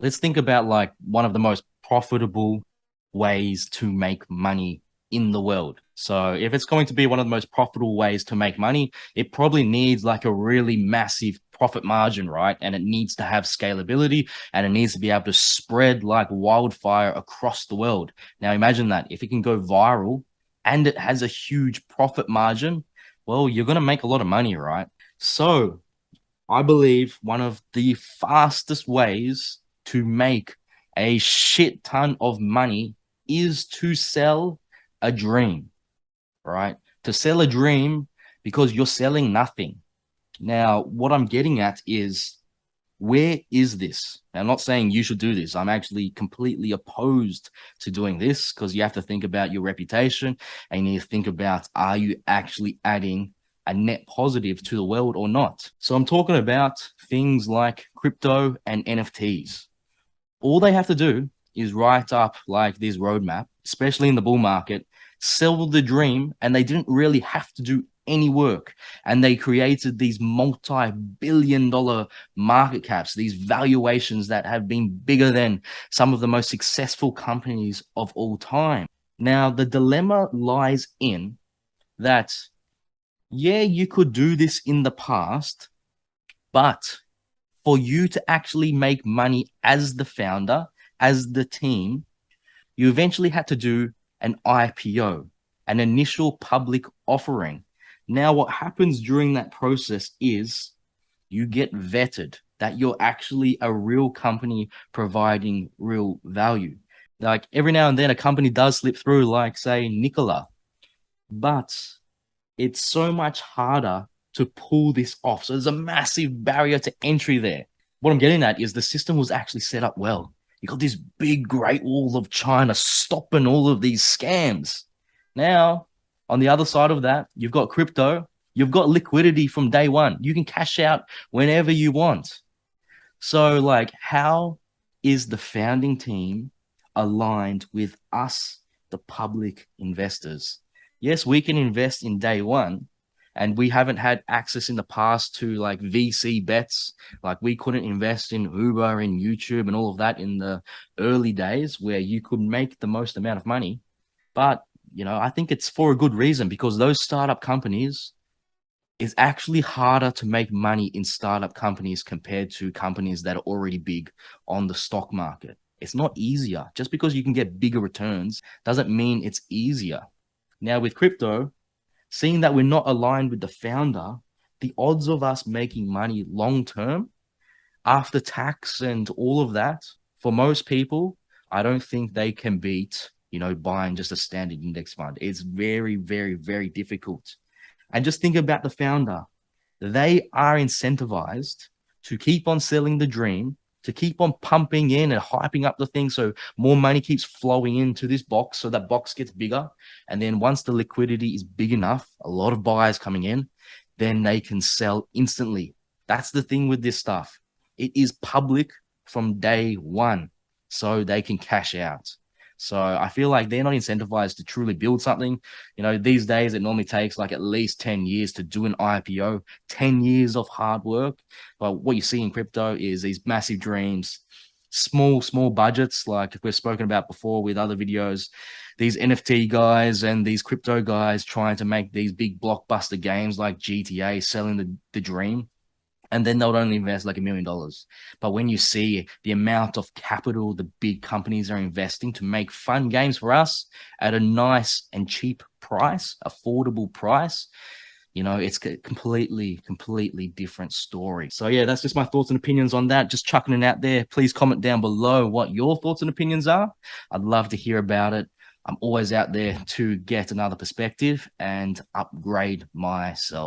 let's think about like one of the most profitable ways to make money in the world. So if it's going to be one of the most profitable ways to make money, it probably needs like a really massive profit margin, right? And it needs to have scalability and it needs to be able to spread like wildfire across the world. Now imagine that if it can go viral and it has a huge profit margin, well, you're going to make a lot of money, right? So I believe one of the fastest ways to make a shit ton of money is to sell a dream, right? To sell a dream because you're selling nothing. Now, what I'm getting at is where is this? I'm not saying you should do this. I'm actually completely opposed to doing this because you have to think about your reputation and you need to think about are you actually adding a net positive to the world or not? So I'm talking about things like crypto and NFTs. All they have to do is write up like this roadmap, especially in the bull market, sell the dream, and they didn't really have to do any work. And they created these multi-billion-dollar market caps, these valuations that have been bigger than some of the most successful companies of all time. Now, the dilemma lies in that, yeah, you could do this in the past, but for you to actually make money as the founder, as the team, you eventually had to do an IPO, an initial public offering. Now, what happens during that process is you get vetted that you're actually a real company providing real value. Like every now and then, a company does slip through, like, say, Nikola, but it's so much harder to pull this off. So there's a massive barrier to entry there. What I'm getting at is the system was actually set up well. You got this big Great Wall of China stopping all of these scams. Now, on the other side of that, you've got crypto, you've got liquidity from day one. You can cash out whenever you want. So, like, how is the founding team aligned with us, the public investors? Yes, we can invest in day one, and we haven't had access in the past to like VC bets. Like we couldn't invest in Uber and YouTube and all of that in the early days where you could make the most amount of money. But, I think it's for a good reason because those startup companies, it's actually harder to make money in startup companies compared to companies that are already big on the stock market. It's not easier. Just because you can get bigger returns doesn't mean it's easier. Now, with crypto, seeing that we're not aligned with the founder, the odds of us making money long term after tax and all of that, for most people, I don't think they can beat, buying just a standard index fund. It's very, very, very difficult. And just think about the founder. They are incentivized to keep on selling the dream, to keep on pumping in and hyping up the thing so more money keeps flowing into this box so that box gets bigger. And then once the liquidity is big enough, a lot of buyers coming in, then they can sell instantly. That's the thing with this stuff. It is public from day one, so they can cash out. So I feel like they're not incentivized to truly build something. These days it normally takes like at least 10 years to do an IPO, 10 years of hard work. But what you see in crypto is these massive dreams, small budgets, like we've spoken about before with other videos, these NFT guys and these crypto guys trying to make these big blockbuster games like GTA, selling the dream. And then they'll only invest like $1 million. But when you see the amount of capital the big companies are investing to make fun games for us at a nice and cheap price, affordable price, it's a completely different story. So yeah, that's just my thoughts and opinions on that. Just chucking it out there. Please comment down below what your thoughts and opinions are. I'd love to hear about it. I'm always out there to get another perspective and upgrade myself.